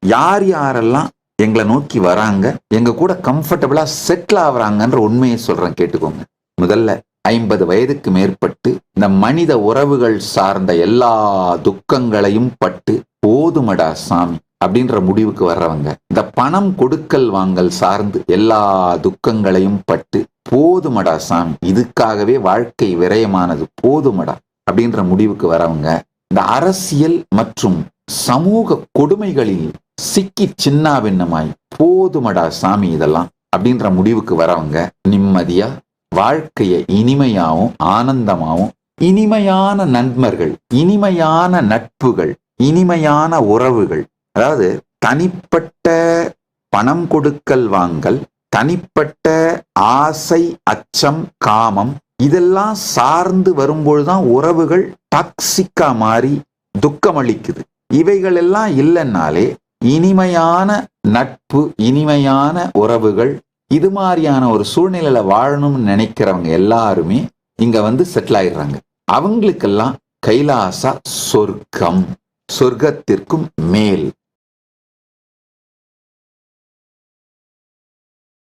யார் யாரெல்லாம் எங்களை நோக்கி வராங்க, எங்க கூட கம்ஃபர்டபுளா செட்டில் ஆகுறாங்கன்ற உண்மையை சொல்றேன், கேட்டுக்கோங்க. முதல்ல 50 வயதுக்கு மேற்பட்டு இந்த மனித உறவுகள் சார்ந்த எல்லா துக்கங்களையும் பட்டு போதுமடா சாமி அப்படின்ற முடிவுக்கு வர்றவங்க, இந்த பணம் கொடுக்கல் வாங்கல் சார்ந்து எல்லா துக்கங்களையும் பட்டு போதுமடா சாமி, இதுக்காகவே வாழ்க்கை விரயமானது போதுமடா அப்படின்ற முடிவுக்கு வரவங்க, இந்த அரசியல் மற்றும் சமூக கொடுமைகளில் சிக்கி சின்னாபின்னமாய் போதுமடா சாமி இதெல்லாம் அப்படின்ற முடிவுக்கு வரவங்க, நிம்மதியா வாழ்க்கைய இனிமையாவும் ஆனந்தமாவும், இனிமையான நண்பர்கள், இனிமையான நட்புகள், இனிமையான உறவுகள், அதாவது தனிப்பட்ட பணம் கொடுக்கல் வாங்கல், தனிப்பட்ட ஆசை, அச்சம், காமம் இதெல்லாம் சார்ந்து வரும்பொழுதுதான் உறவுகள் டாக்ஸிக்கா மாறி துக்கமளிக்குது. இவைகள் எல்லாம் இல்லைன்னாலே இனிமையான நட்பு, இனிமையான உறவுகள், இது மாதிரியான ஒரு சூழ்நிலையில வாழணும்னு நினைக்கிறவங்க எல்லாருமே இங்க வந்து செட்டில் ஆயிடுறாங்க. அவங்களுக்கெல்லாம் கைலாசா சொர்க்கம், சொர்க்கத்திற்கும் மேல்